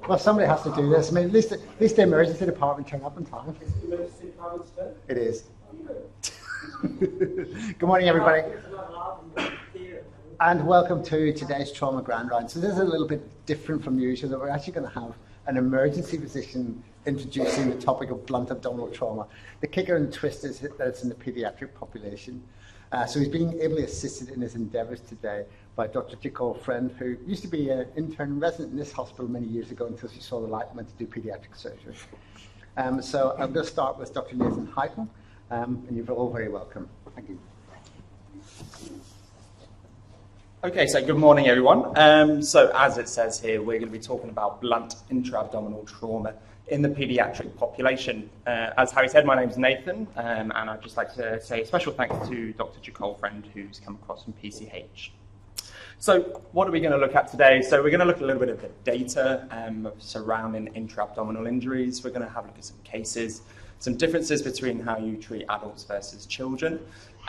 Well, somebody has to do this. I mean, at least the emergency department turn up on time. Is the emergency department today? It is. Good morning, everybody. And welcome to today's Trauma Grand Round. So this is a little bit different from usual, that we're actually going to have an emergency physician introducing the topic of blunt abdominal trauma. The kicker and twist is that it's in the paediatric population. So he's being ably assisted in his endeavours today by Dr. Jikol friend, who used to be an intern resident in this hospital many years ago until she saw the light and went to do paediatric surgery. So I'm going to start with Dr. Highton, and you're all very welcome. Thank you. Okay, so good morning, everyone. So as it says here, we're going to be talking about blunt intra-abdominal trauma in the paediatric population. As Harry said, my name's Nathan, and I'd just like to say a special thanks to Dr. Jikol friend, who's come across from PCH. So what are we going to look at today? So we're going to look at a little bit of the data surrounding intra-abdominal injuries. We're going to have a look at some cases, some differences between how you treat adults versus children,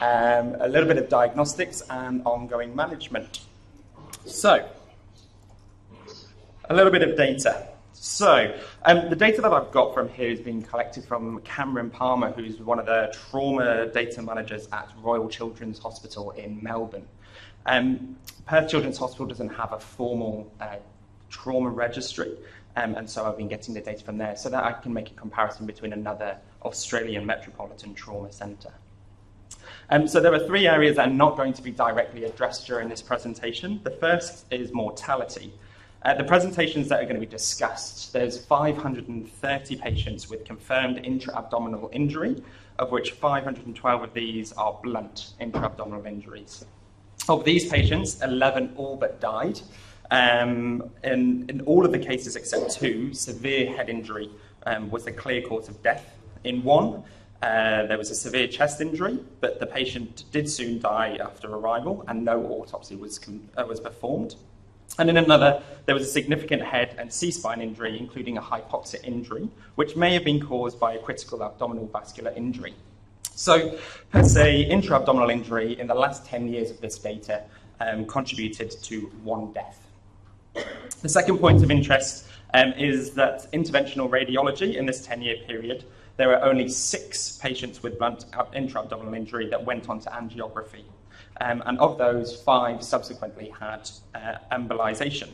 a little bit of diagnostics and ongoing management. So, a little bit of data. So, the data that I've got from here has been collected from Cameron Palmer, who's one of the trauma data managers at Royal Children's Hospital in Melbourne. Perth Children's Hospital doesn't have a formal trauma registry, and so I've been getting the data from there so that I can make a comparison between another Australian metropolitan trauma centre. So there are three areas that are not going to be directly addressed during this presentation. The first is mortality. The presentations that are going to be discussed, there's 530 patients with confirmed intra-abdominal injury, of which 512 of these are blunt intra-abdominal injuries. Of these patients, 11 all but died. In all of the cases except two, severe head injury was the clear cause of death. In one, there was a severe chest injury, but the patient did soon die after arrival and no autopsy was performed. And in another, there was a significant head and C-spine injury, including a hypoxic injury, which may have been caused by a critical abdominal vascular injury. So, per se, intra-abdominal injury in the last 10 years of this data contributed to one death. The second point of interest is that interventional radiology in this 10-year period, there were only 6 patients with blunt intra-abdominal injury that went on to angiography. And of those, 5 subsequently had embolization.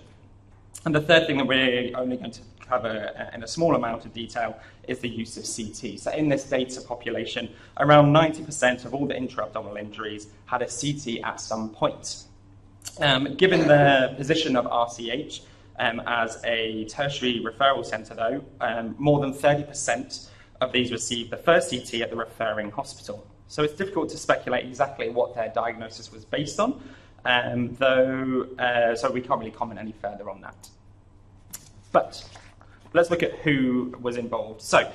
And the third thing that we're only going to cover in a small amount of detail is the use of CT. So in this data population, around 90% of all the intra-abdominal injuries had a CT at some point. Given the position of RCH as a tertiary referral centre, though, more than 30% of these received the first CT at the referring hospital. So it's difficult to speculate exactly what their diagnosis was based on, so we can't really comment any further on that. But let's look at who was involved. So,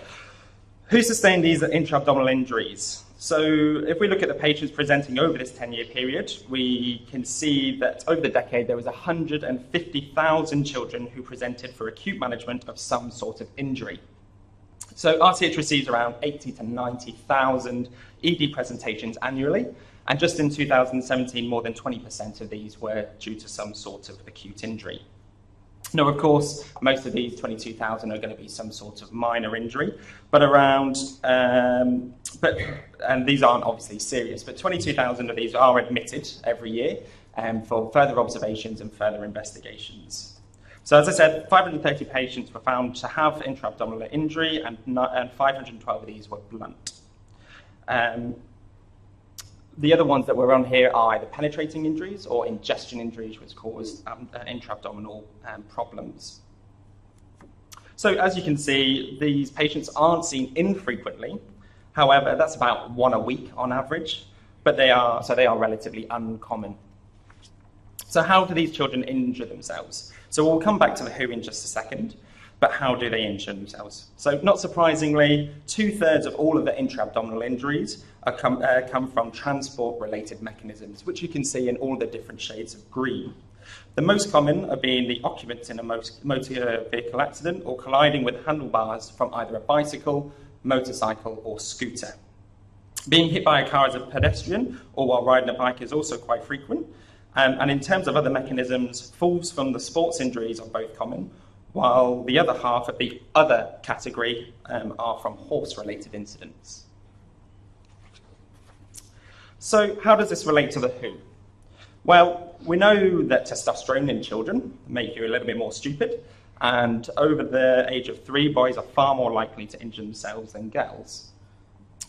who sustained these intra-abdominal injuries? So, if we look at the patients presenting over this 10-year period, we can see that over the decade there was 150,000 children who presented for acute management of some sort of injury. So, RCH receives around 80 to 90,000 ED presentations annually, and just in 2017, more than 20% of these were due to some sort of acute injury. Now, of course, most of these 22,000 are going to be some sort of minor injury, but and these aren't obviously serious, but 22,000 of these are admitted every year for further observations and further investigations. So, as I said, 530 patients were found to have intra-abdominal injury, and 512 of these were blunt. The other ones that were on here are either penetrating injuries or ingestion injuries, which cause intra-abdominal problems. So as you can see, these patients aren't seen infrequently. However, that's about 1 a week on average, but they are relatively uncommon. So how do these children injure themselves? So we'll come back to the who in just a second, but how do they injure themselves? So not surprisingly, 2/3 of all of the intra-abdominal injuries come from transport-related mechanisms, which you can see in all the different shades of green. The most common are being the occupants in a motor vehicle accident or colliding with handlebars from either a bicycle, motorcycle or scooter. Being hit by a car as a pedestrian or while riding a bike is also quite frequent. And in terms of other mechanisms, falls from the sports injuries are both common, while the other half of the other category are from horse-related incidents. So how does this relate to the WHO? Well, we know that testosterone in children make you a little bit more stupid, and over the age of 3, boys are far more likely to injure themselves than girls.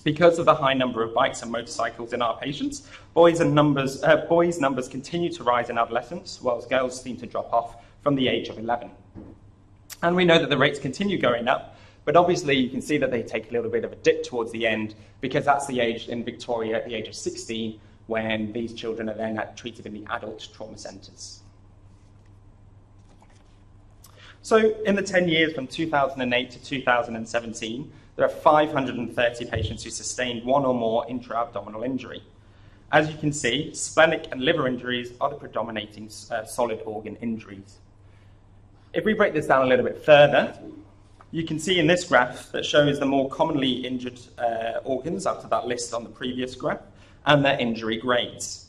Because of the high number of bikes and motorcycles in our patients, boys' numbers continue to rise in adolescence, whilst girls seem to drop off from the age of 11. And we know that the rates continue going up, but obviously you can see that they take a little bit of a dip towards the end, because that's the age in Victoria at the age of 16, when these children are then treated in the adult trauma centres. So in the 10 years from 2008 to 2017, there are 530 patients who sustained one or more intra-abdominal injury. As you can see, splenic and liver injuries are the predominating solid organ injuries. If we break this down a little bit further, you can see in this graph that shows the more commonly injured organs up to that list on the previous graph, and their injury grades.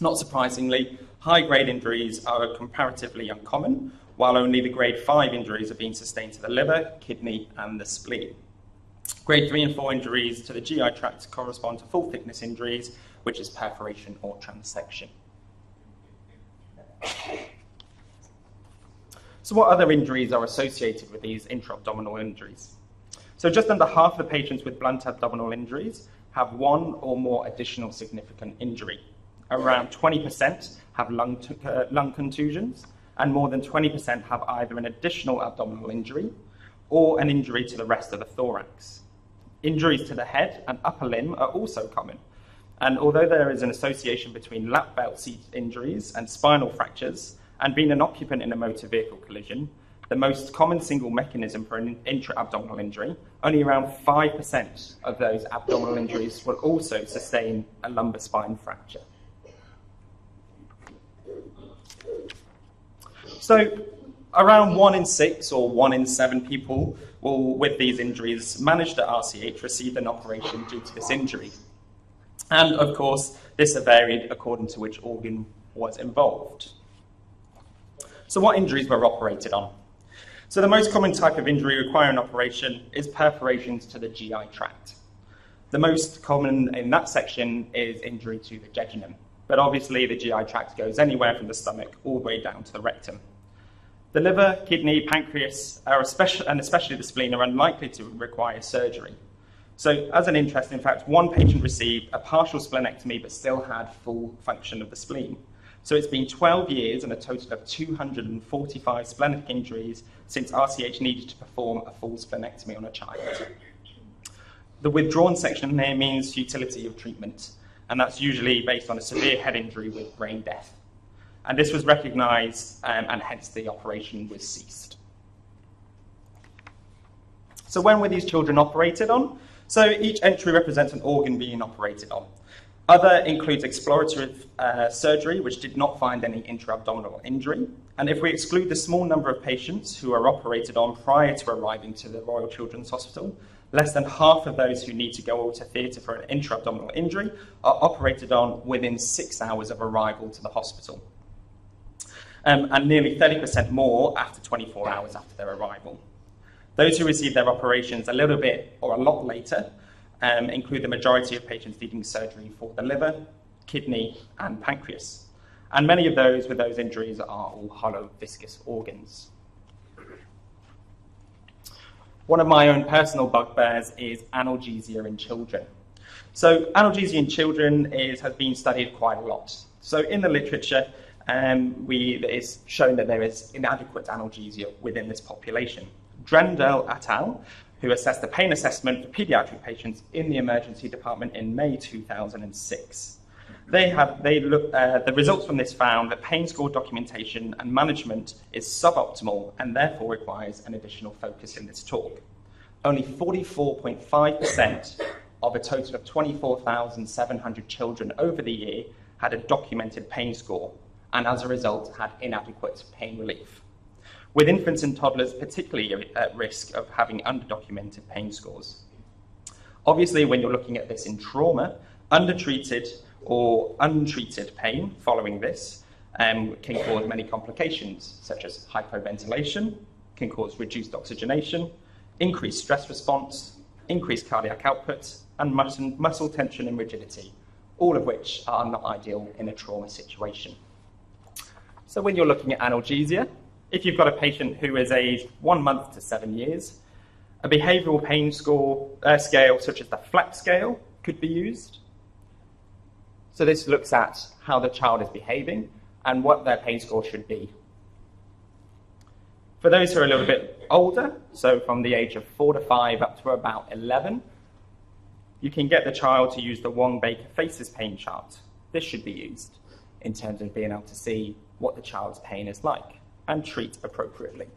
Not surprisingly, high-grade injuries are comparatively uncommon, while only the grade 5 injuries are being sustained to the liver, kidney, and the spleen. Grade 3 and 4 injuries to the GI tract correspond to full-thickness injuries, which is perforation or transection. So what other injuries are associated with these intra-abdominal injuries? So just under half the patients with blunt abdominal injuries have one or more additional significant injury. Around 20% have lung contusions, and more than 20% have either an additional abdominal injury or an injury to the rest of the thorax. Injuries to the head and upper limb are also common, and although there is an association between lap belt seat injuries and spinal fractures, and being an occupant in a motor vehicle collision, the most common single mechanism for an intra-abdominal injury, only around 5% of those abdominal injuries will also sustain a lumbar spine fracture. So around 1 in 6 or 1 in 7 people will, with these injuries managed at RCH, receive an operation due to this injury. And of course, this varied according to which organ was involved. So what injuries were operated on? So the most common type of injury requiring operation is perforations to the GI tract. The most common in that section is injury to the jejunum, but obviously the GI tract goes anywhere from the stomach all the way down to the rectum. The liver, kidney, pancreas, and especially the spleen, are unlikely to require surgery. So as an interest, in fact, one patient received a partial splenectomy but still had full function of the spleen. So it's been 12 years and a total of 245 splenic injuries since RCH needed to perform a full splenectomy on a child. The withdrawn section here means futility of treatment, and that's usually based on a severe head injury with brain death. And this was recognised, and hence the operation was ceased. So when were these children operated on? So each entry represents an organ being operated on. Other includes exploratory surgery, which did not find any intra-abdominal injury. And if we exclude the small number of patients who are operated on prior to arriving to the Royal Children's Hospital, less than half of those who need to go to theatre for an intra-abdominal injury are operated on within 6 hours of arrival to the hospital. And nearly 30% more after 24 hours after their arrival. Those who receive their operations a little bit or a lot later include the majority of patients needing surgery for the liver, kidney, and pancreas. And many of those with those injuries are all hollow, viscous organs. One of my own personal bugbears is analgesia in children. So analgesia in children has been studied quite a lot. So in the literature, it's shown that there is inadequate analgesia within this population. Drendel et al., who assessed the pain assessment for paediatric patients in the emergency department in May 2006. The results from this found that pain score documentation and management is suboptimal and therefore requires an additional focus in this talk. Only 44.5% of a total of 24,700 children over the year had a documented pain score, and as a result had inadequate pain relief, with infants and toddlers particularly at risk of having underdocumented pain scores. Obviously, when you're looking at this in trauma, undertreated or untreated pain following this can cause many complications, such as hypoventilation, can cause reduced oxygenation, increased stress response, increased cardiac output, and muscle tension and rigidity, all of which are not ideal in a trauma situation. So when you're looking at analgesia, if you've got a patient who is aged 1 month to 7 years, a behavioural pain scale such as the FLAP scale could be used. So this looks at how the child is behaving and what their pain score should be. For those who are a little bit older, so from the age of 4 to 5 up to about 11, you can get the child to use the Wong-Baker Faces pain chart. This should be used in terms of being able to see what the child's pain is like and treat appropriately.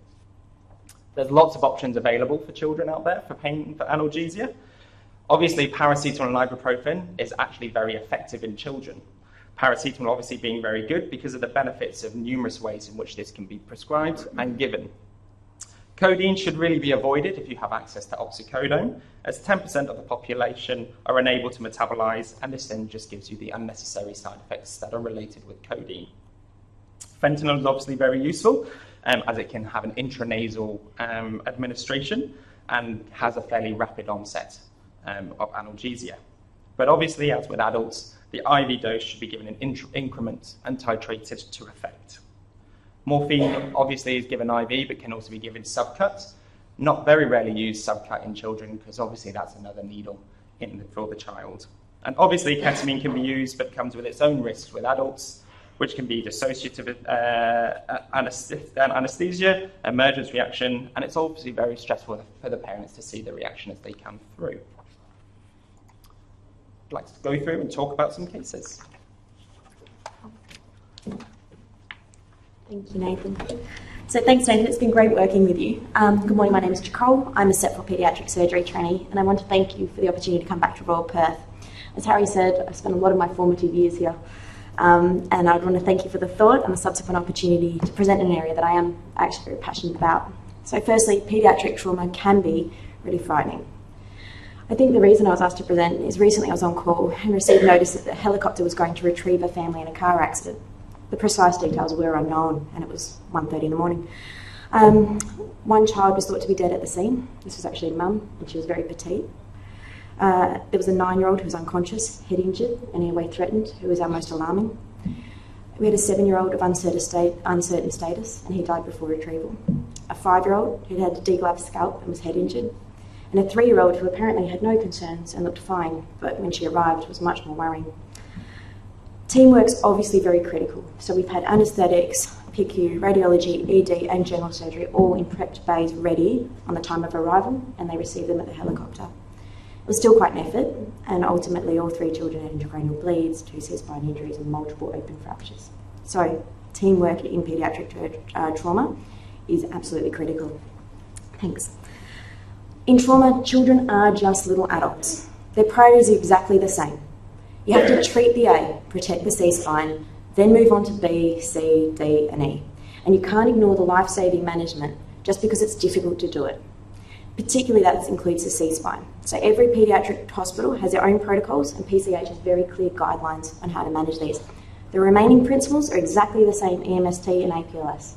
There's lots of options available for children out there for pain, for analgesia. Obviously, paracetamol and ibuprofen is actually very effective in children. Paracetamol obviously being very good because of the benefits of numerous ways in which this can be prescribed and given. Codeine should really be avoided if you have access to oxycodone, as 10% of the population are unable to metabolize, and this then just gives you the unnecessary side effects that are related with codeine. Fentanyl is obviously very useful, as it can have an intranasal administration and has a fairly rapid onset of analgesia. But obviously, as with adults, the IV dose should be given in increments and titrated to effect. Morphine obviously is given IV, but can also be given subcut. Not very rarely used subcut in children, because obviously that's another needle for the child. And obviously ketamine can be used, but comes with its own risks with adults, which can be dissociative anesthesia, emergence reaction, and it's obviously very stressful for the parents to see the reaction as they come through. I'd like to go through and talk about some cases. Thank you, Nathan. So thanks, Nathan. It's been great working with you. Good morning, my name is Jikol. I'm a SEPFL Paediatric Surgery Trainee, and I want to thank you for the opportunity to come back to Royal Perth. As Harry said, I've spent a lot of my formative years here, and I'd want to thank you for the thought and the subsequent opportunity to present in an area that I am actually very passionate about. So firstly, paediatric trauma can be really frightening. I think the reason I was asked to present is recently I was on call and received notice that the helicopter was going to retrieve a family in a car accident. The precise details were unknown, and it was 1:30 in the morning. One child was thought to be dead at the scene. This was actually a mum, and she was very petite. There was a 9-year-old who was unconscious, head injured, and airway threatened, who was our most alarming. We had a 7-year-old of uncertain status, and he died before retrieval. A 5-year-old who had a degloved scalp and was head injured, and a 3-year-old who apparently had no concerns and looked fine, but when she arrived was much more worrying. Teamwork's obviously very critical, so we've had anaesthetics, PICU, radiology, ED and general surgery all in prepped bays ready on the time of arrival, and they received them at the helicopter. It was still quite an effort, and ultimately all 3 children had intracranial bleeds, 2 C-spine injuries and multiple open fractures. So teamwork in paediatric trauma is absolutely critical. Thanks. In trauma, children are just little adults. Their priorities are exactly the same. You have to treat the A, protect the C-spine, then move on to B, C, D and E. And you can't ignore the life-saving management just because it's difficult to do it. Particularly that includes the C-spine. So every paediatric hospital has their own protocols, and PCH has very clear guidelines on how to manage these. The remaining principles are exactly the same EMST and APLS.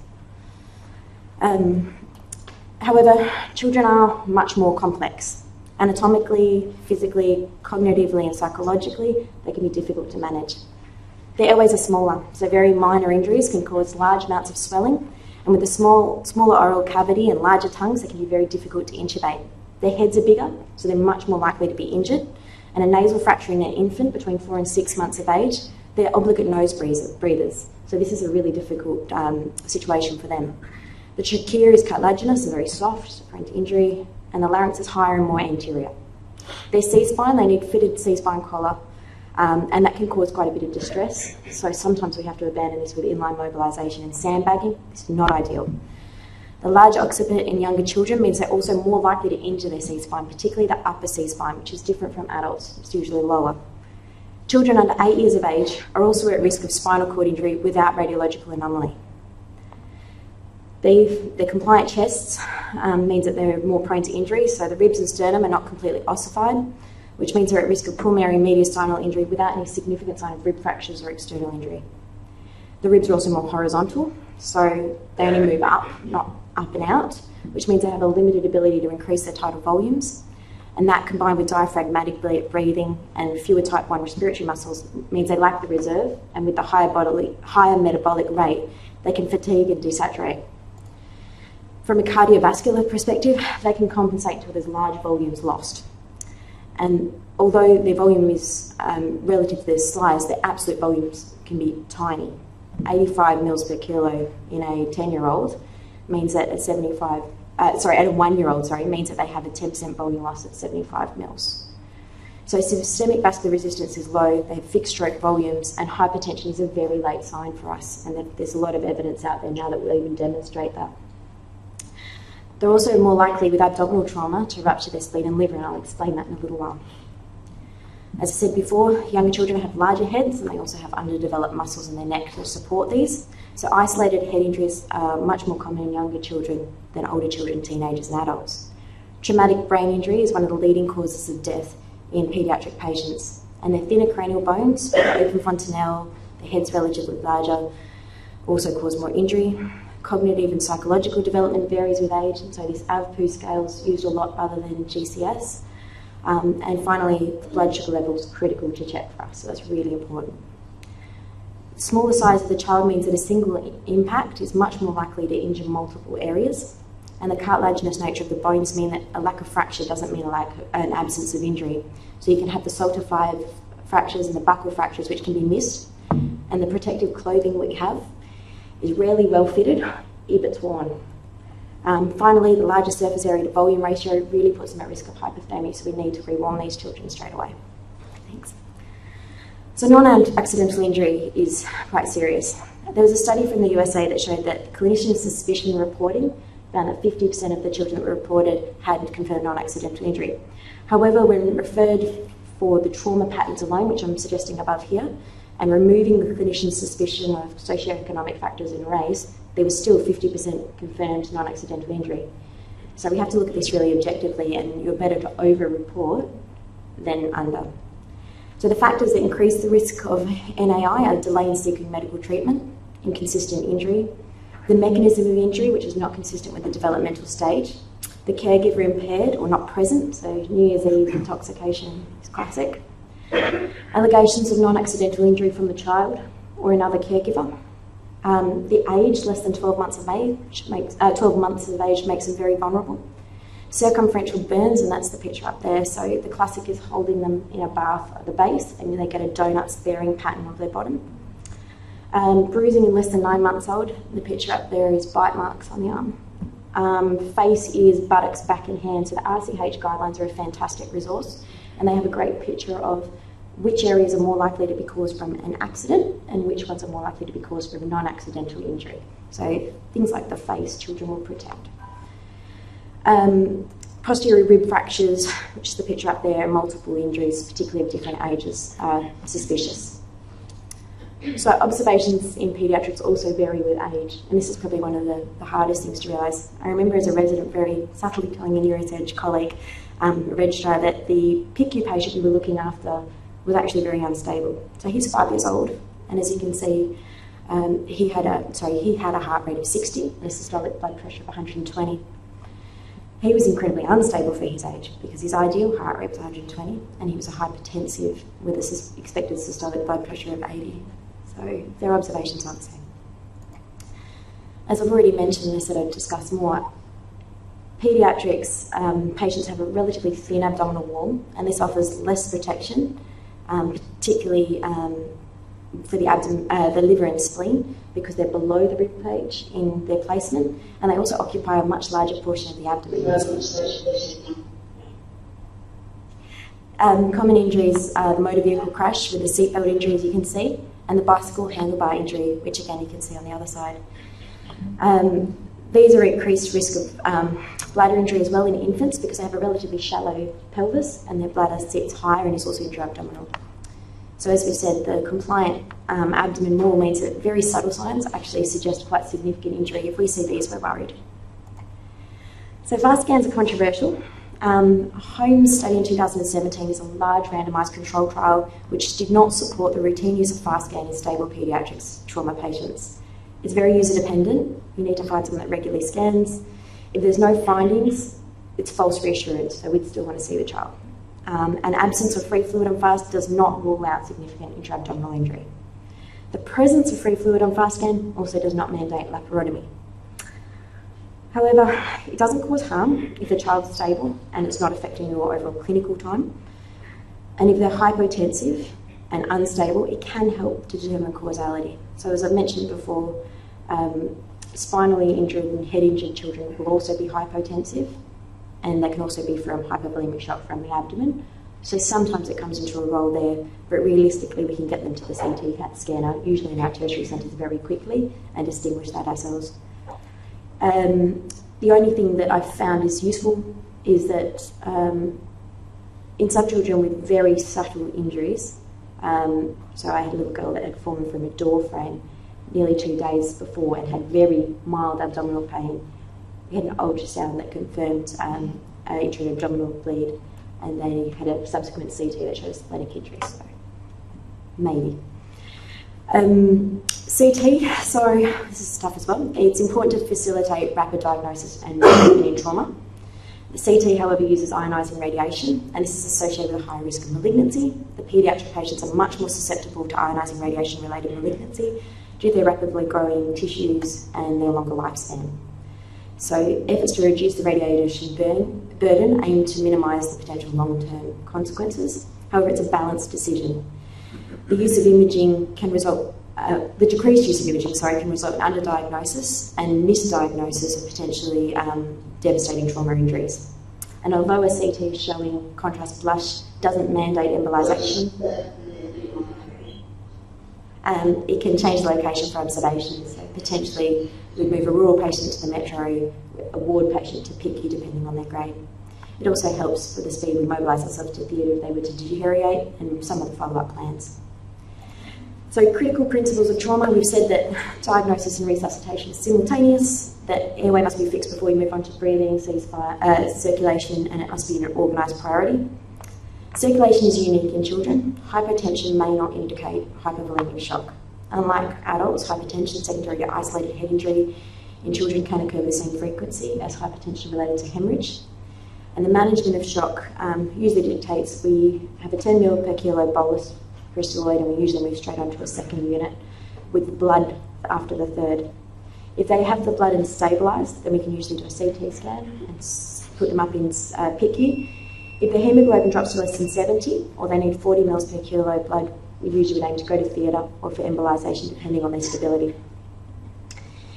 However, children are much more complex. Anatomically, physically, cognitively and psychologically, they can be difficult to manage. Their airways are smaller, so very minor injuries can cause large amounts of swelling, and with a smaller oral cavity and larger tongues, they can be very difficult to intubate. Their heads are bigger, so they're much more likely to be injured, and a nasal fracture in an infant between 4 and 6 months of age, they're obligate nose breathers, so this is a really difficult situation for them. The trachea is cartilaginous and very soft, prone to injury, and the larynx is higher and more anterior. Their C-spine, they need fitted C-spine collar, and that can cause quite a bit of distress. So sometimes we have to abandon this with inline mobilisation and sandbagging. It's not ideal. The large occiput in younger children means they're also more likely to injure their C-spine, particularly the upper C-spine, which is different from adults. It's usually lower. Children under 8 years of age are also at risk of spinal cord injury without radiological anomaly. Their compliant chests means that they're more prone to injury, so the ribs and sternum are not completely ossified, which means they're at risk of pulmonary mediastinal injury without any significant sign of rib fractures or external injury. The ribs are also more horizontal, so they only move up, not up and out, which means they have a limited ability to increase their tidal volumes. And that, combined with diaphragmatic breathing and fewer type 1 respiratory muscles, means they lack the reserve, and with the higher metabolic rate, they can fatigue and desaturate. From a cardiovascular perspective, they can compensate until there's large volumes lost. And although their volume is relative to their size, their absolute volumes can be tiny. 85 mils per kilo in a 10-year-old means that at a 1-year-old, means that they have a 10% volume loss at 75 mils. So systemic vascular resistance is low, they have fixed stroke volumes, and hypertension is a very late sign for us, and there's a lot of evidence out there now that will even demonstrate that. They're also more likely with abdominal trauma to rupture their spleen and liver, and I'll explain that in a little while. As I said before, younger children have larger heads, and they also have underdeveloped muscles in their neck to support these. So isolated head injuries are much more common in younger children than older children, teenagers and adults. Traumatic brain injury is one of the leading causes of death in paediatric patients, and their thinner cranial bones, open fontanelle, the head's relatively larger, also cause more injury. Cognitive and psychological development varies with age, and so this AVPU scale is used a lot other than GCS. And finally, the blood sugar level is critical to check for us, so that's really important. The smaller size of the child means that a single impact is much more likely to injure multiple areas, and the cartilaginous nature of the bones mean that a lack of fracture doesn't mean an absence of injury. So you can have the salter-5 fractures and the buccal fractures, which can be missed, and the protective clothing we have is rarely well fitted if it's worn. Finally, the larger surface area to volume ratio really puts them at risk of hypothermia, so we need to rewarm these children straight away. Thanks. So non-accidental injury is quite serious. There was a study from the USA that showed that clinician suspicion reporting found that 50% of the children that were reported had confirmed non-accidental injury. However, when referred for the trauma patterns alone, which I'm suggesting above here, and removing the clinician's suspicion of socioeconomic factors and race, there was still 50% confirmed non-accidental injury. So we have to look at this really objectively, and you're better to over-report than under. So the factors that increase the risk of NAI are delay in seeking medical treatment, inconsistent injury, the mechanism of injury, which is not consistent with the developmental stage, the caregiver impaired or not present, so New Year's Eve intoxication is classic, allegations of non-accidental injury from the child or another caregiver, the age less than 12 months of age makes them very vulnerable. Circumferential burns, and that's the picture up there. So the classic is holding them in a bath at the base, and they get a donut-bearing pattern of their bottom. Bruising in less than 9 months old. The picture up there is bite marks on the arm. Face, ears, buttocks, back and hands. So the RCH guidelines are a fantastic resource, and they have a great picture of which areas are more likely to be caused from an accident and which ones are more likely to be caused from non-accidental injury. So things like the face, children will protect. Posterior rib fractures, which is the picture up there, and multiple injuries, particularly of different ages, are suspicious. So observations in paediatrics also vary with age, and this is probably one of the hardest things to realise. I remember as a resident very subtly telling a neurosurg colleague, Regstrar, that the PICU patient we were looking after was actually very unstable. So he's 5 years old, and as you can see, he had a heart rate of 60 and a systolic blood pressure of 120. He was incredibly unstable for his age because his ideal heart rate was 120, and he was a hypertensive with an expected systolic blood pressure of 80. So their observations aren't the same. As I've already mentioned, I said I'd discuss more. Paediatrics patients have a relatively thin abdominal wall, and this offers less protection, particularly for the liver and spleen, because they're below the rib cage in their placement, and they also occupy a much larger portion of the abdomen. Common injuries are the motor vehicle crash with the seatbelt injury, as you can see, and the bicycle handlebar injury, which again you can see on the other side. These are increased risk of bladder injury as well in infants because they have a relatively shallow pelvis and their bladder sits higher and is also intra-abdominal. So as we said, the compliant abdomen wall means that very subtle signs actually suggest quite significant injury. If we see these, we're worried. So FAST scans are controversial. Holmes' study in 2017 is a large randomised control trial which did not support the routine use of FAST scan in stable paediatrics trauma patients. It's very user dependent. You need to find someone that regularly scans. If there's no findings, it's false reassurance, so we'd still want to see the child. An absence of free fluid on fast does not rule out significant intra-abdominal injury. The presence of free fluid on fast scan also does not mandate laparotomy. However, it doesn't cause harm if the child's stable and it's not affecting your overall clinical time. And if they're hypotensive and unstable, it can help to determine causality. So as I've mentioned before, spinally injured and head injured children will also be hypotensive, and that can also be from hypovolemic shock from the abdomen. So sometimes it comes into a role there, but realistically we can get them to the CT CAT scanner, usually in our tertiary centres, very quickly and distinguish that ourselves. The only thing that I've found is useful is that in some children with very subtle injuries, so I had a little girl that had fallen from a door frame nearly 2 days before and had very mild abdominal pain. We had an ultrasound that confirmed an intra-abdominal bleed, and they had a subsequent CT that showed splenic injury, so maybe. CT, so this is tough as well. It's important to facilitate rapid diagnosis and treatment in trauma. The CT, however, uses ionising radiation, and this is associated with a high risk of malignancy. The paediatric patients are much more susceptible to ionising radiation-related malignancy due to their rapidly growing tissues and their longer lifespan. So efforts to reduce the radiation burden aim to minimise the potential long-term consequences. However, it's a balanced decision. The use of imaging can result, the decreased use of imaging, can result in underdiagnosis and misdiagnosis of potentially devastating trauma injuries. And although a CT showing contrast blush doesn't mandate embolisation, it can change the location for observation. So potentially we'd move a rural patient to the metro, a ward patient to PICU depending on their grade. It also helps with the speed we mobilise ourselves to theatre if they were to deteriorate, and some of the follow-up plans. So critical principles of trauma, we've said that diagnosis and resuscitation is simultaneous, that airway must be fixed before we move on to breathing, ceasefire, circulation, and it must be an organised priority. Circulation is unique in children. Hypotension may not indicate hypovolemic shock. Unlike adults, hypertension secondary to isolated head injury in children can occur with the same frequency as hypertension related to hemorrhage. And the management of shock usually dictates we have a 10 ml per kilo bolus crystalloid, and we usually move straight onto a second unit with blood after the third. If they have the blood and stabilised, then we can usually do a CT scan and put them up in PICU. If the hemoglobin drops to less than 70, or they need 40 ml per kilo blood, we usually would aim to go to theatre or for embolisation, depending on their stability.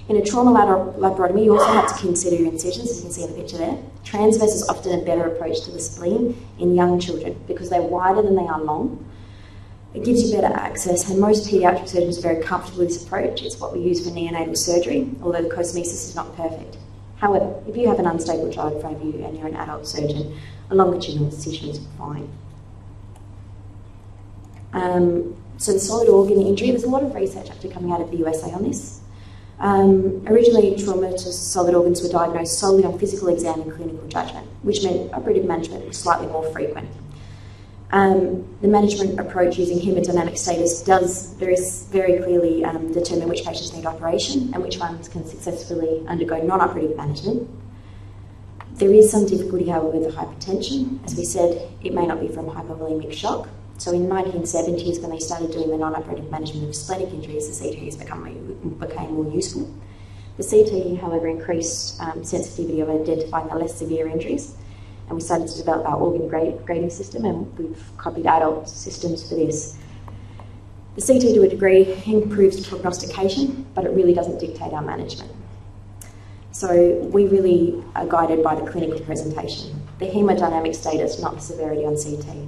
In a trauma laparotomy, you also have to consider your incisions, as you can see in the picture there. Transverse is often a better approach to the spleen in young children because they're wider than they are long. It gives you better access, and most paediatric surgeons are very comfortable with this approach. It's what we use for neonatal surgery, although the cosmesis is not perfect. However, if you have an unstable child in front of you and you're an adult surgeon, a longitudinal incision is fine. So the solid organ injury, there's a lot of research actually coming out of the USA on this. Originally, trauma to solid organs were diagnosed solely on physical exam and clinical judgment, which meant operative management was slightly more frequent. The management approach using hemodynamic status does very clearly determine which patients need operation and which ones can successfully undergo non-operative management. There is some difficulty, however, with the hypertension. As we said, it may not be from hypovolemic shock. So in the 1970s, when they started doing the non-operative management of splenic injuries, the CTs became more useful. The CT, however, increased sensitivity of identifying the less severe injuries, and we started to develop our organ grading system, and we've copied adult systems for this. The CT, to a degree, improves prognostication, but it really doesn't dictate our management. So we really are guided by the clinical presentation, the hemodynamic status, not the severity on CT.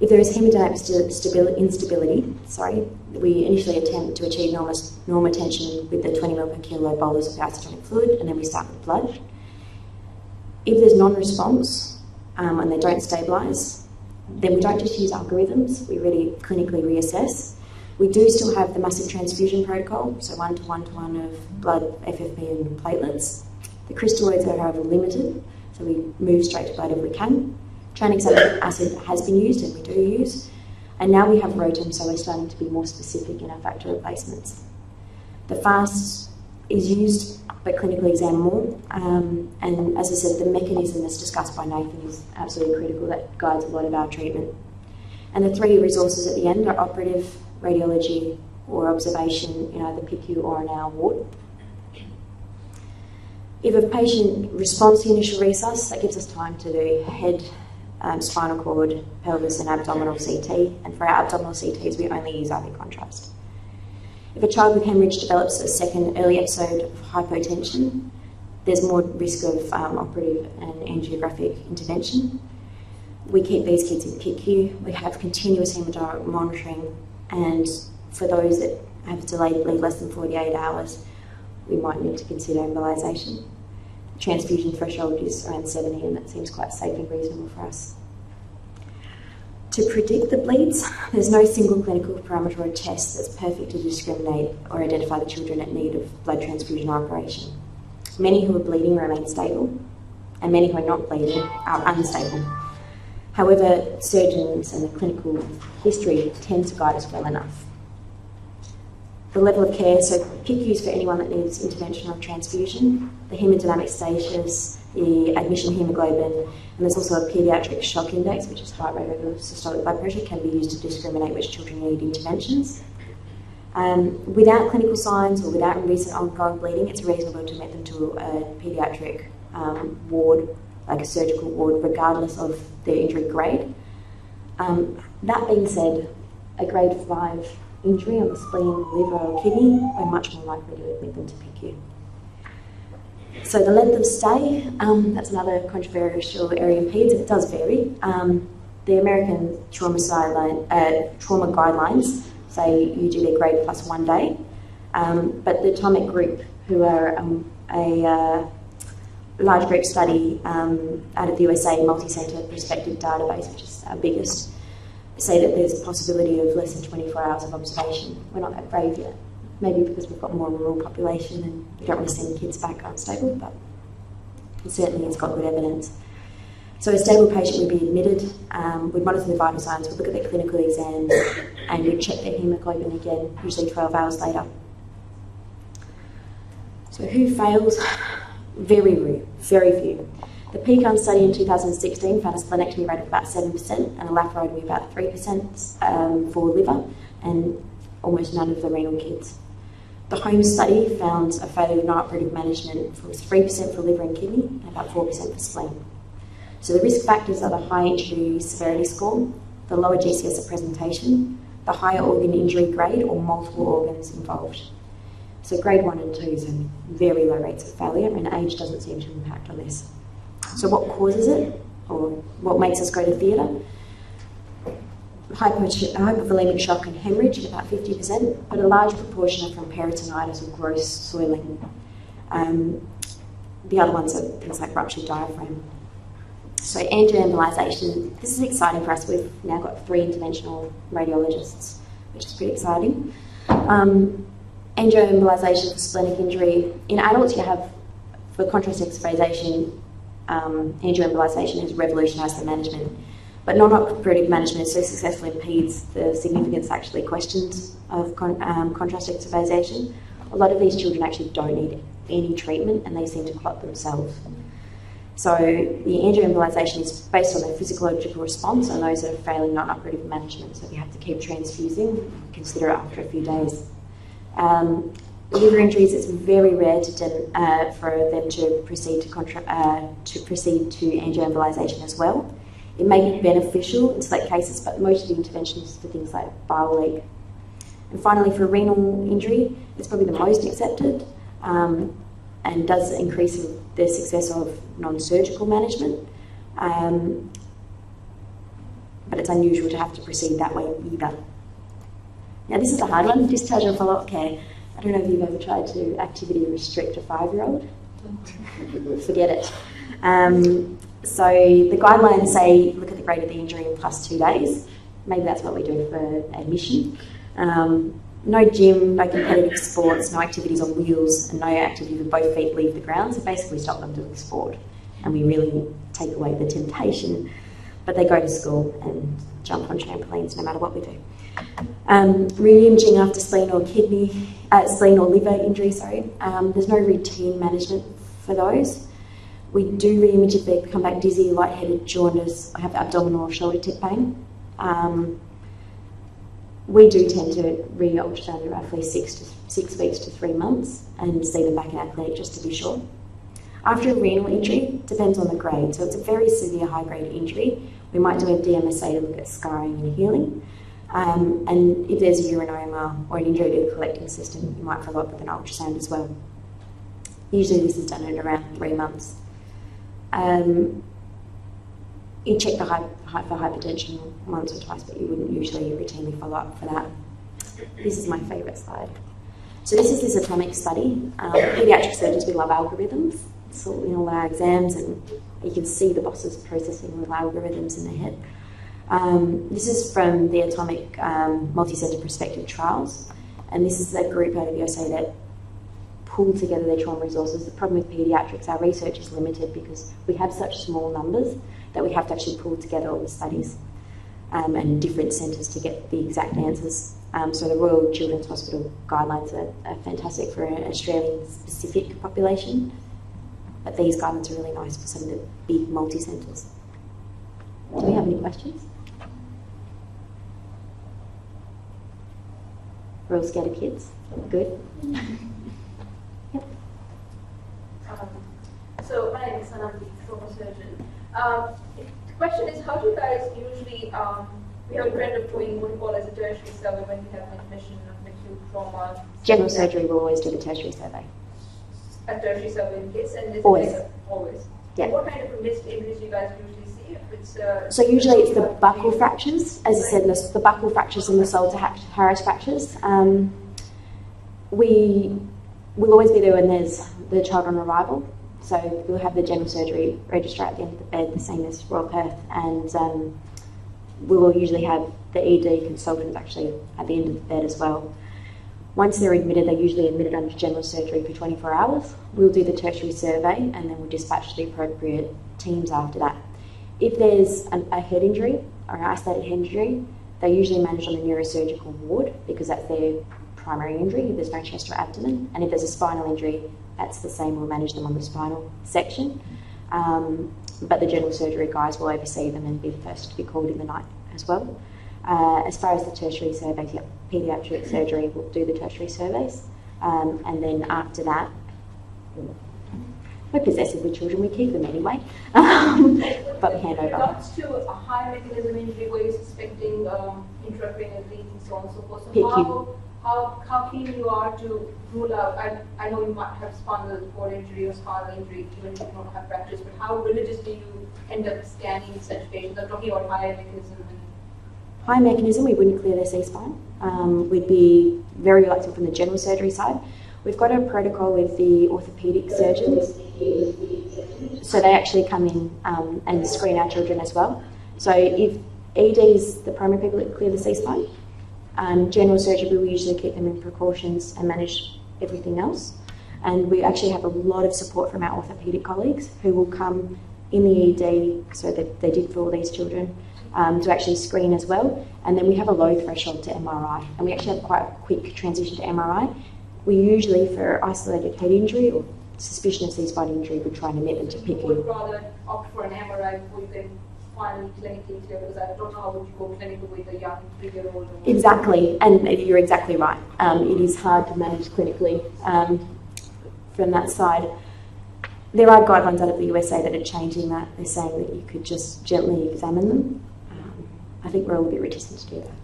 If there is hemodynamic instability, we initially attempt to achieve normal tension with the 20 ml per kilo bolus of isotonic fluid, and then we start with blood. If there's non-response and they don't stabilise, then we don't just use algorithms, we really clinically reassess. We do still have the massive transfusion protocol, so 1:1:1 of blood, FFP and platelets. The crystalloids are, however, limited, so we move straight to blood if we can. Tranexamic acid has been used, and we do use, and now we have ROTEM, so we're starting to be more specific in our factor replacements. The FAST is used, but clinical exam more. And as I said, the mechanism that's discussed by Nathan is absolutely critical. That guides a lot of our treatment. And the three resources at the end are operative, radiology, or observation in either PICU or in our ward. If a patient responds to initial resus, that gives us time to do head, spinal cord, pelvis and abdominal CT. And for our abdominal CTs, we only use IV contrast. If a child with hemorrhage develops a second early episode of hypotension, there's more risk of operative and angiographic intervention. We keep these kids in PICU. We have continuous hemodynamic monitoring, and for those that have delayed bleed less than 48 hours, we might need to consider embolisation. Transfusion threshold is around 70, and that seems quite safe and reasonable for us. To predict the bleeds, there's no single clinical parameter or test that's perfect to discriminate or identify the children at need of blood transfusion or operation. Many who are bleeding remain stable, and many who are not bleeding are unstable. However, surgeons and the clinical history tend to guide us well enough. The level of care, so PICUs for anyone that needs intervention or transfusion, the hemodynamic status, the admission hemoglobin, and there's also a paediatric shock index, which is heart rate over systolic blood pressure, can be used to discriminate which children need interventions. Without clinical signs or without recent ongoing bleeding, it's reasonable to admit them to a paediatric ward, like a surgical ward, regardless of their injury grade. That being said, a grade 5 injury on the spleen, liver or kidney, we're much more likely to admit them to PICU. So the length of stay, that's another controversial area in peds, and it does vary. The American trauma guidelines say you do their grade plus 1 day, but the Atomic Group, who are a large group study out of the USA, multi-centre prospective database, which is our biggest, say that there's a possibility of less than 24 hours of observation. We're not that brave yet. Maybe because we've got more rural population and we don't want to send kids back unstable, but certainly it's got good evidence. So a stable patient would be admitted, we'd monitor the vital signs, we'd look at their clinical exams, and we'd check their hemoglobin again, usually 12 hours later. So who fails? Very few. The PECON study in 2016 found a splenectomy rate of about 7% and a laparotomy about 3% for liver, and almost none of the renal kids. The home study found a failure of non-operative management for 3% for liver and kidney and about 4% for spleen. So the risk factors are the high injury severity score, the lower GCS at presentation, the higher organ injury grade or multiple organs involved. So grade 1 and 2 have very low rates of failure, and age doesn't seem to impact on this. So what causes it, or what makes us go to theatre? Hypovolemic shock and hemorrhage at about 50%, but a large proportion are from peritonitis or gross soiling. The other ones are things like ruptured diaphragm. So angioembolization, this is exciting for us. We've now got 3 interventional radiologists, which is pretty exciting. Angioembolization for splenic injury. In adults, you have, for contrast extravasation, angioembolization has revolutionised the management. But non-operative management is so successful in peds, the significance actually questions of contrast extravasation. A lot of these children actually don't need any treatment and they seem to clot themselves. So the angioembolization is based on a physiological response on those that are failing non-operative management. So if you have to keep transfusing, consider it after a few days. Liver injuries, it's very rare for them to proceed to angioembolization as well. It may be beneficial in select cases, but most of the interventions for things like bile leak. And finally, for renal injury, it's probably the most accepted and does increase the success of non-surgical management. But it's unusual to have to proceed that way either. Now, this is a hard one, discharge and follow-up care. I don't know if you've ever tried to activity restrict a 5-year-old. Forget it. So the guidelines say look at the grade of the injury in plus 2 days. Maybe that's what we do for admission. No gym, no competitive sports, no activities on wheels, and no activity with both feet leave the ground. So basically stop them doing sport. And we really take away the temptation. But they go to school and jump on trampolines no matter what we do. Re-imaging after spleen or spleen or liver injury, there's no routine management for those. We do re-image if they come back dizzy, lightheaded, jaundice, have abdominal or shoulder tip pain. We do tend to re-ultrasound at roughly 6 weeks to 3 months and see them back in our clinic just to be sure. After a renal injury, depends on the grade. So it's a very severe high-grade injury. We might do a DMSA to look at scarring and healing. And if there's a urinoma or an injury to the collecting system, you might follow up with an ultrasound as well. Usually this is done at around 3 months. You check for hypertension once or twice, but you wouldn't usually routinely follow up for that. This is my favourite slide. So this is this atomic study. Paediatric surgeons, we love algorithms. So in all our exams, and you can see the bosses processing little algorithms in their head. This is from the atomic multi-centre prospective trials, and this is a group out of the USA that pulled together their trauma resources. The problem with paediatrics, our research is limited because we have such small numbers that we have to actually pull together all the studies and different centres to get the exact answers. So the Royal Children's Hospital guidelines are fantastic for an Australian-specific population, but these guidelines are really nice for some of the big multi-centres. Do we have any questions? We're all scared of kids. Good. Yep. So my name is Sana, I'm the trauma surgeon. The question is, how do you guys usually, we have a trend of doing what we call as a tertiary survey when we have an admission of acute trauma. General surgery will always do the tertiary survey. A tertiary survey in case, and this Always. Is always. Yeah. What kind of missed injuries do you guys usually see? If it's, So usually it's the buccal fractures, as I said, the buccal fractures and the Salter-Harris fractures. We will always be there when there's the child on arrival. So we'll have the general surgery registrar at the end of the bed, the same as Royal Perth, and we will usually have the ED consultants actually at the end of the bed as well. Once they're admitted, they're usually admitted under general surgery for 24 hours. We'll do the tertiary survey and then we'll dispatch the appropriate teams after that. If there's a head injury or an isolated head injury, they're usually managed on the neurosurgical ward because that's their primary injury if there's no chest or abdomen. And if there's a spinal injury, that's the same, we'll manage them on the spinal section. But the general surgery guys will oversee them and be the first to be called in the night as well. As far as the tertiary surveys, yeah, paediatric surgery will do the tertiary surveys. And then after that, we're possessive with children, we keep them anyway, but we hand over. In regards to a high mechanism injury where you're suspecting intracranial bleeding and so on and so forth, so how keen you are to rule out, I know you might have spinal cord injury or spinal injury even if you don't have fractures, but how religiously you end up scanning such patients? I'm talking about high mechanism. High mechanism, we wouldn't clear their C-spine. We'd be very reluctant from the general surgery side. We've got a protocol with the orthopaedic surgeons, so they actually come in and screen our children as well. So if ED is the primary people that clear the C-spine, general surgery we will usually keep them in precautions and manage everything else. And we actually have a lot of support from our orthopaedic colleagues who will come in the ED, so that they did for all these children, to actually screen as well. And then we have a low threshold to MRI, and we actually have quite a quick transition to MRI. We usually, for isolated head injury or suspicion of C-spine injury, would try and admit them to PICU. You would rather opt for an MRI before you can finally clinically clear, because I don't know how would you go clinical with a young 3-year-old. Exactly, and you're exactly right. It is hard to manage clinically from that side. There are guidelines out of the USA that are changing that. They're saying that you could just gently examine them. I think we're all a bit reticent to do that.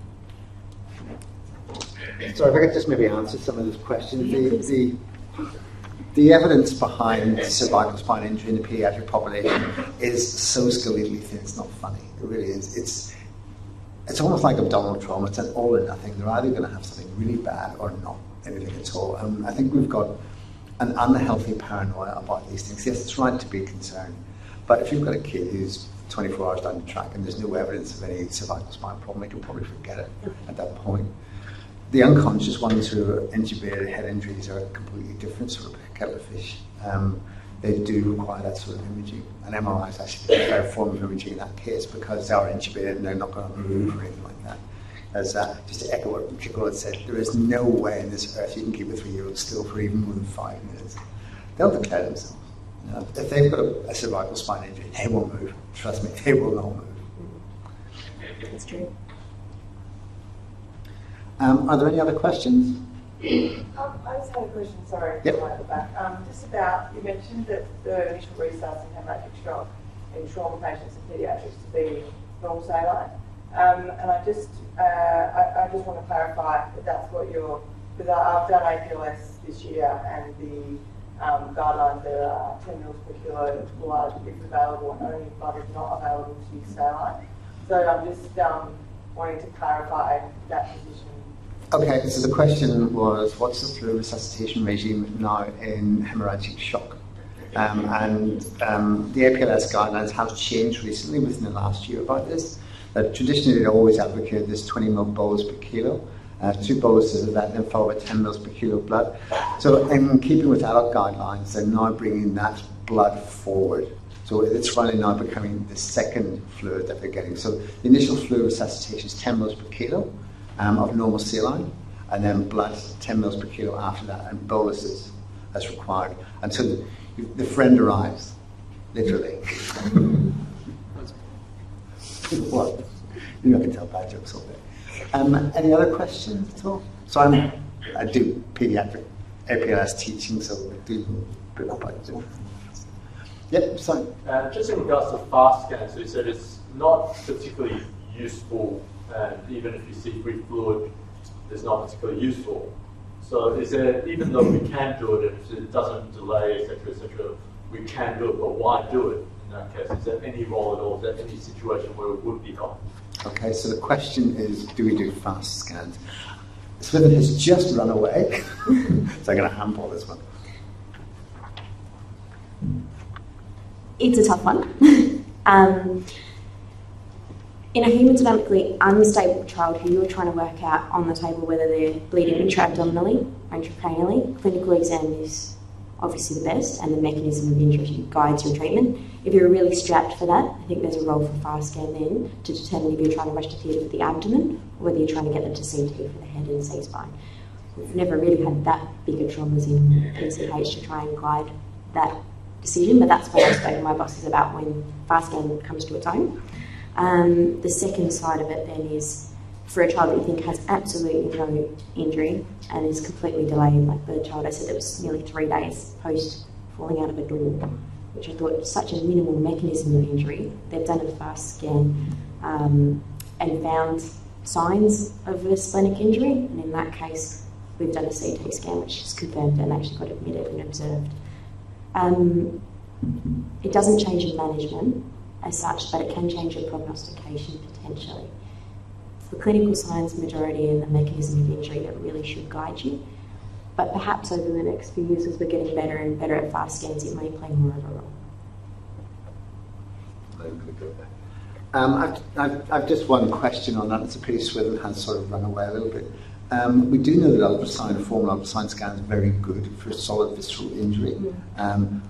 So if I could just maybe answer some of those questions. The evidence behind cervical spine injury in the paediatric population is so skeletally thin, it's not funny. It really is. It's almost like abdominal trauma. It's an all or nothing. They're either going to have something really bad or not anything at all. I think we've got an unhealthy paranoia about these things. Yes, it's right to be concerned, but if you've got a kid who's 24 hours down the track and there's no evidence of any cervical spine problem, you can probably forget it at that point. The unconscious ones who are intubated head injuries are a completely different sort of kettle of fish. They do require that sort of imaging. And MRI is actually a better form of imaging in that case because they are intubated and they're not going to move or anything like that. just to echo what Jikol had said, there is no way on this earth you can keep a 3-year-old still for even more than 5 minutes. They'll declare themselves. If they've got a cervical spine injury, they will move. Trust me, they will not move. That's true. Are there any other questions? I just had a question, sorry, Yep. right at the back. Just about, you mentioned that the initial resusc in hemorrhagic shock in trauma patients and paediatrics to be normal saline. And I just want to clarify that that's what you're, because I've done APLS this year and the guidelines there are 10 mils per kilo blood if available and only blood is not available to use saline. So I'm just wanting to clarify that position. Okay, so the question was, what's the fluid resuscitation regime now in hemorrhagic shock? The APLS guidelines have changed recently within the last year about this. Traditionally, they always advocated this 20 ml bolus per kilo. 2 boluses of that, then followed by 10 mils per kilo of blood. So in keeping with adult guidelines, they're now bringing that blood forward. So it's really now becoming the second fluid that they're getting. So the initial fluid resuscitation is 10 mils per kilo of normal saline, and then blood 10 mils per kilo after that, and boluses as required until the friend arrives, literally. What? You're not going to tell bad jokes all day. Any other questions at all? So I do paediatric APLS teaching, so I do a bit about it. Yep, sorry. Just in regards to fast scans, so you said it's not particularly useful, and even if you see free fluid, it's not particularly useful. So is there, even though we can do it, if it doesn't delay, etc., we can do it, but why do it in that case? Is there any role at all? Is there any situation where it would be helpful? Okay, so the question is, do we do fast scans? Swithin has just run away, so I'm going to handball this one. It's a tough one. In a hemodynamically unstable child who you're trying to work out on the table whether they're bleeding intra-abdominally or intracranially, clinical exam is obviously the best, and the mechanism of injury guides your treatment. If you're really strapped for that, I think there's a role for fast scan then to determine if you're trying to rush to theatre for the abdomen or whether you're trying to get them to CT for the head and C-spine. We've never really had that bigger traumas in PCH to try and guide that decision, but that's what I've spoken to my bosses about when fast scan comes to its own. The second side of it then is for a child that you think has absolutely no injury and is completely delayed, like the child I said that was nearly 3 days post falling out of a door, which I thought was such a minimal mechanism of injury. They've done a fast scan and found signs of a splenic injury, and in that case we've done a CT scan which is confirmed and actually got admitted and observed. It doesn't change your management as such, but it can change your prognostication potentially. It's the clinical signs majority and the mechanism of injury that really should guide you. But perhaps over the next few years, as we're getting better and better at fast scans, it may play more of a role. I've just one question on that. It's a pity Swithin has sort of run away a little bit. We do know that ultrasound, formal ultrasound scan is very good for solid visceral injury,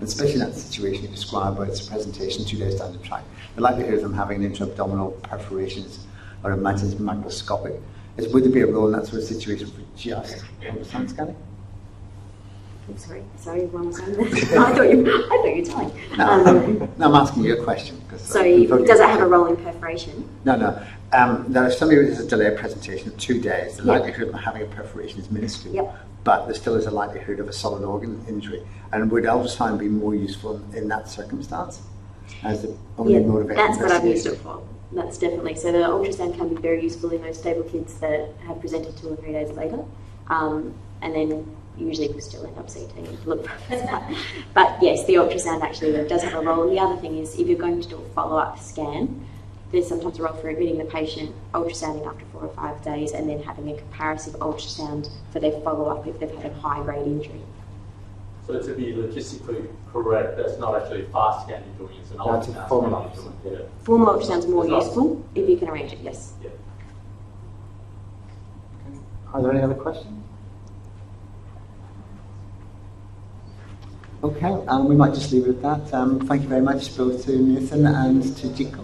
especially in that situation you described where it's a presentation 2 days down the track. The likelihood of them having an intra-abdominal perforations or a macroscopic. Would there be a role in that sort of situation for just ultrasound scanning? I'm sorry, what was I saying? I thought you were telling. No, I'm asking you a question. So does it have a role in perforation? No. Now, if somebody has a delayed presentation of 2 days, the likelihood of having a perforation is minuscule, but there still is a likelihood of a solid organ injury. And would ultrasound be more useful in that circumstance as the only motivating that's what I've used it for. That's definitely. So the ultrasound can be very useful in those stable kids that have presented 2 or 3 days later. And then usually we still end up CTing and look for that. But yes, the ultrasound actually does have a role. And the other thing is, if you're going to do a follow-up scan, there's sometimes a role for admitting the patient, ultrasounding after 4 or 5 days, and then having a comparative ultrasound for their follow-up if they've had a high-grade injury. So to be logistically correct, that's not actually a fast scan you're doing, it's an ultrasound. Formal ultrasound. Formal ultrasound's more useful if you can arrange it, yes. Yeah. Are there any other questions? Okay, we might just leave it at that. Thank you very much both to Nathan and to Jikol.